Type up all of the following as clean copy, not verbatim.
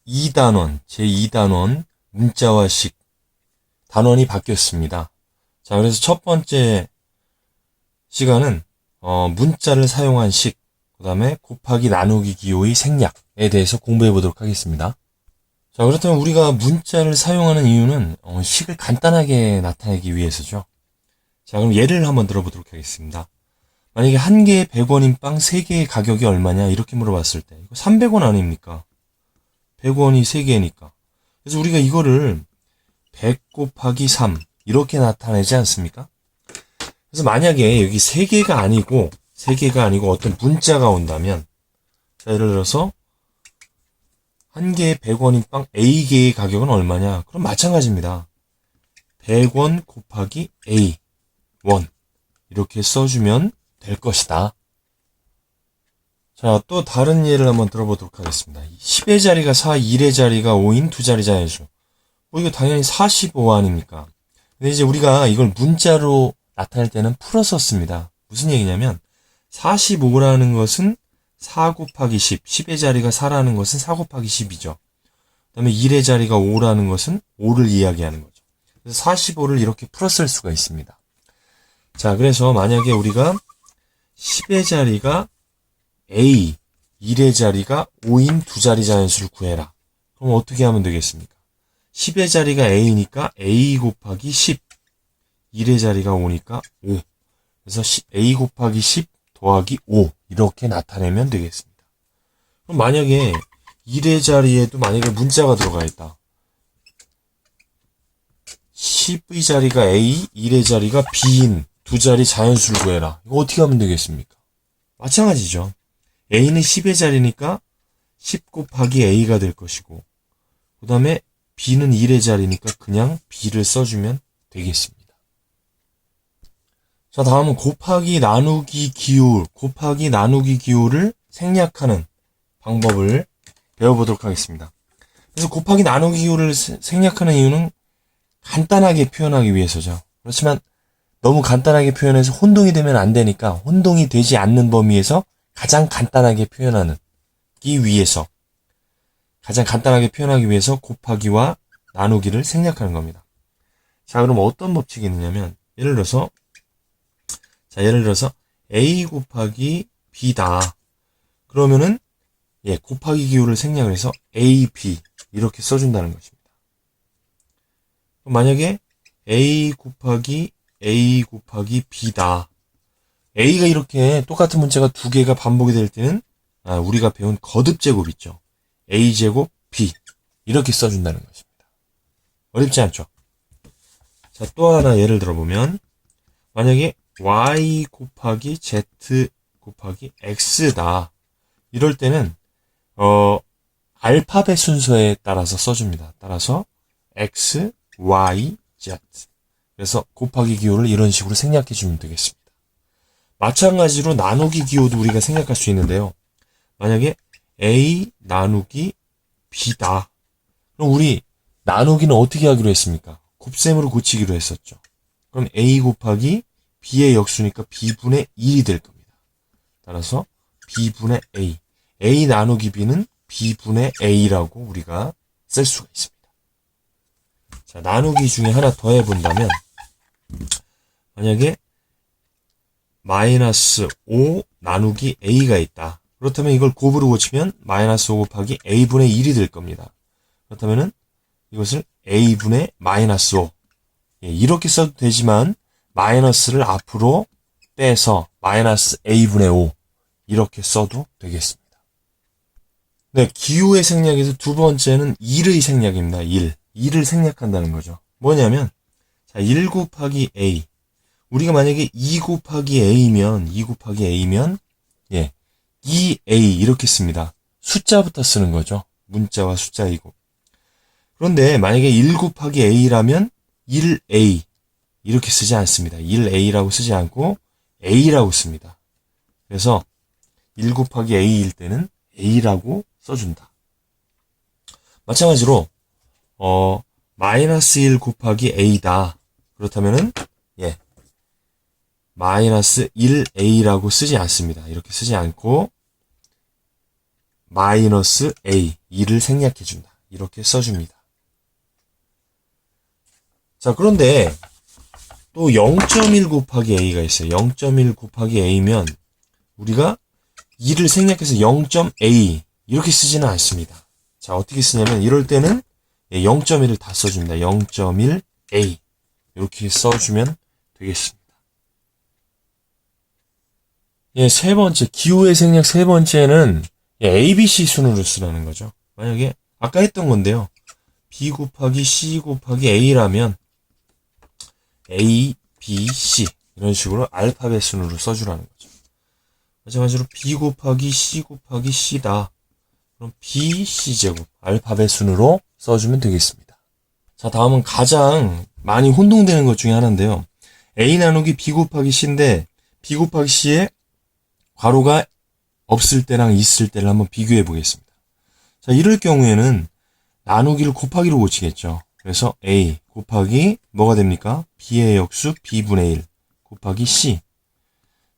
제2단원, 제2단원 문자와식 단원이 바뀌었습니다. 자, 그래서 첫 번째 시간은 문자를 사용한 식, 그 다음에 곱하기 나누기 기호의 생략에 대해서 공부해 보도록 하겠습니다. 자, 그렇다면 우리가 문자를 사용하는 이유는 식을 간단하게 나타내기 위해서죠. 자, 그럼 예를 한번 들어보도록 하겠습니다. 만약에 한 개에 100원인 빵 3개의 가격이 얼마냐 이렇게 물어봤을 때 이거 300원 아닙니까? 100원이 3개니까. 그래서 우리가 이거를 100 곱하기 3 이렇게 나타내지 않습니까? 그래서 만약에 여기 3개가 아니고 어떤 문자가 온다면, 자, 예를 들어서 한 개에 100원인 빵 A개의 가격은 얼마냐? 그럼 마찬가지입니다. 100원 곱하기 A 원 이렇게 써주면 될 것이다. 자, 또 다른 예를 한번 들어보도록 하겠습니다. 10의 자리가 4, 1의 자리가 5인 두 자리 자연수. 이거 당연히 45 아닙니까? 근데 이제 우리가 이걸 문자로 나타낼 때는 풀어서 씁니다. 무슨 얘기냐면 45라는 것은 4 곱하기 10, 10의 자리가 4라는 것은 4 곱하기 10이죠. 그 다음에 1의 자리가 5라는 것은 5를 이야기하는 거죠. 그래서 45를 이렇게 풀어 쓸 수가 있습니다. 자, 그래서 만약에 우리가 10의 자리가 A, 1의 자리가 5인 두 자리 자연수를 구해라. 그럼 어떻게 하면 되겠습니까? 10의 자리가 A니까 A 곱하기 10, 1의 자리가 5니까 5. 그래서 A 곱하기 10 더하기 5 이렇게 나타내면 되겠습니다. 그럼 만약에 1의 자리에도 만약에 문자가 들어가 있다. 10의 자리가 A, 1의 자리가 B인 두 자리 자연수를 구해라. 이거 어떻게 하면 되겠습니까? 마찬가지죠. A는 10의 자리니까 10 곱하기 A가 될 것이고, 그 다음에 B는 1의 자리니까 그냥 B를 써주면 되겠습니다. 자, 다음은 곱하기 나누기 기호를 생략하는 방법을 배워보도록 하겠습니다. 그래서 곱하기 나누기 기호를 생략하는 이유는 간단하게 표현하기 위해서죠. 그렇지만 너무 간단하게 표현해서 혼동이 되면 안 되니까 혼동이 되지 않는 범위에서 가장 간단하게 표현하기 위해서 곱하기와 나누기를 생략하는 겁니다. 자, 그럼 어떤 법칙이 있느냐면 예를 들어서 A 곱하기 B다. 그러면은 곱하기 기호를 생략을 해서 A, B 이렇게 써준다는 것입니다. 그럼 만약에 A 곱하기 B다. A가 이렇게 똑같은 문자가 두 개가 반복이 될 때는 우리가 배운 거듭제곱 있죠. A제곱 B 이렇게 써준다는 것입니다. 어렵지 않죠? 자, 또 하나 예를 들어보면 만약에 Y 곱하기 Z 곱하기 X다. 이럴 때는 알파벳 순서에 따라서 써줍니다. 따라서 X, Y, Z. 그래서 곱하기 기호를 이런 식으로 생략해 주면 되겠습니다. 마찬가지로 나누기 기호도 우리가 생략할 수 있는데요. 만약에 A 나누기 B다. 그럼 우리 나누기는 어떻게 하기로 했습니까? 곱셈으로 고치기로 했었죠. 그럼 A 곱하기 B의 역수니까 B분의 1이 될 겁니다. 따라서 B분의 A. A 나누기 B는 B분의 A라고 우리가 쓸 수가 있습니다. 자, 나누기 중에 하나 더 해본다면 만약에 마이너스 5 나누기 A가 있다. 그렇다면 이걸 곱으로 고치면 마이너스 5 곱하기 A분의 1이 될 겁니다. 그렇다면 이것을 A분의 마이너스 5 이렇게 써도 되지만 마이너스를 앞으로 빼서 마이너스 A분의 5 이렇게 써도 되겠습니다. 네, 기호의 생략에서 두 번째는 1의 생략입니다. 1을 생략한다는 거죠. 뭐냐면 자, 1 곱하기 A. 우리가 만약에 2 곱하기 A면 2A 이렇게 씁니다. 숫자부터 쓰는 거죠. 문자와 숫자이고. 그런데 만약에 1 곱하기 A라면 1A 이렇게 쓰지 않습니다. 1A라고 쓰지 않고 A라고 씁니다. 그래서 1 곱하기 A일 때는 A라고 써준다. 마찬가지로 마이너스 1 곱하기 A다. 그렇다면은 마이너스 1A라고 쓰지 않습니다. 이렇게 쓰지 않고 마이너스 A 2를 생략해준다. 이렇게 써줍니다. 자, 그런데 또 0.1 곱하기 a가 있어요. 0.1 곱하기 a면 우리가 2를 생략해서 0.a 이렇게 쓰지는 않습니다. 자, 어떻게 쓰냐면 이럴 때는 0.1을 다 써줍니다. 0.1a 이렇게 써주면 되겠습니다. 예, 세 번째, 기호의 생략 세 번째는 ABC 순으로 쓰라는 거죠. 만약에 아까 했던 건데요. B 곱하기 C 곱하기 A라면 A, B, C 이런 식으로 알파벳 순으로 써주라는 거죠. 마찬가지로 B 곱하기 C 곱하기 C다. 그럼 B, C 제곱 알파벳 순으로 써주면 되겠습니다. 자, 다음은 가장 많이 혼동되는 것 중에 하나인데요. A 나누기 B 곱하기 C인데 B 곱하기 C에 괄호가 없을 때랑 있을 때를 한번 비교해 보겠습니다. 자, 이럴 경우에는 나누기를 곱하기로 고치겠죠. 그래서 A 곱하기 뭐가 됩니까? B의 역수 B분의 1 곱하기 C.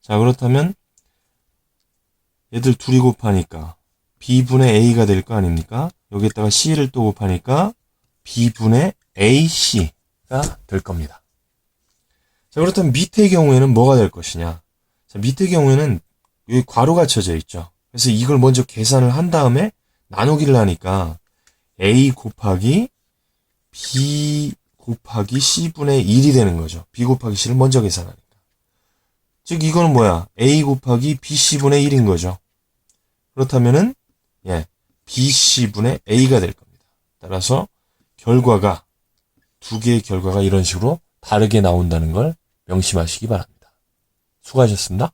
자, 그렇다면 얘들 둘이 곱하니까 B분의 A가 될 거 아닙니까? 여기에다가 C를 또 곱하니까 B분의 AC가 될 겁니다. 자, 그렇다면 밑의 경우에는 뭐가 될 것이냐? 자, 밑의 경우에는 여기 괄호가 쳐져 있죠. 그래서 이걸 먼저 계산을 한 다음에 나누기를 하니까 A 곱하기 B 곱하기 C분의 1이 되는 거죠. B 곱하기 C를 먼저 계산하니까. 즉 이거는 뭐야? A 곱하기 BC분의 1인 거죠. 그렇다면은 BC분의 A가 될 겁니다. 따라서 결과가 두 개의 결과가 이런 식으로 다르게 나온다는 걸 명심하시기 바랍니다. 수고하셨습니다.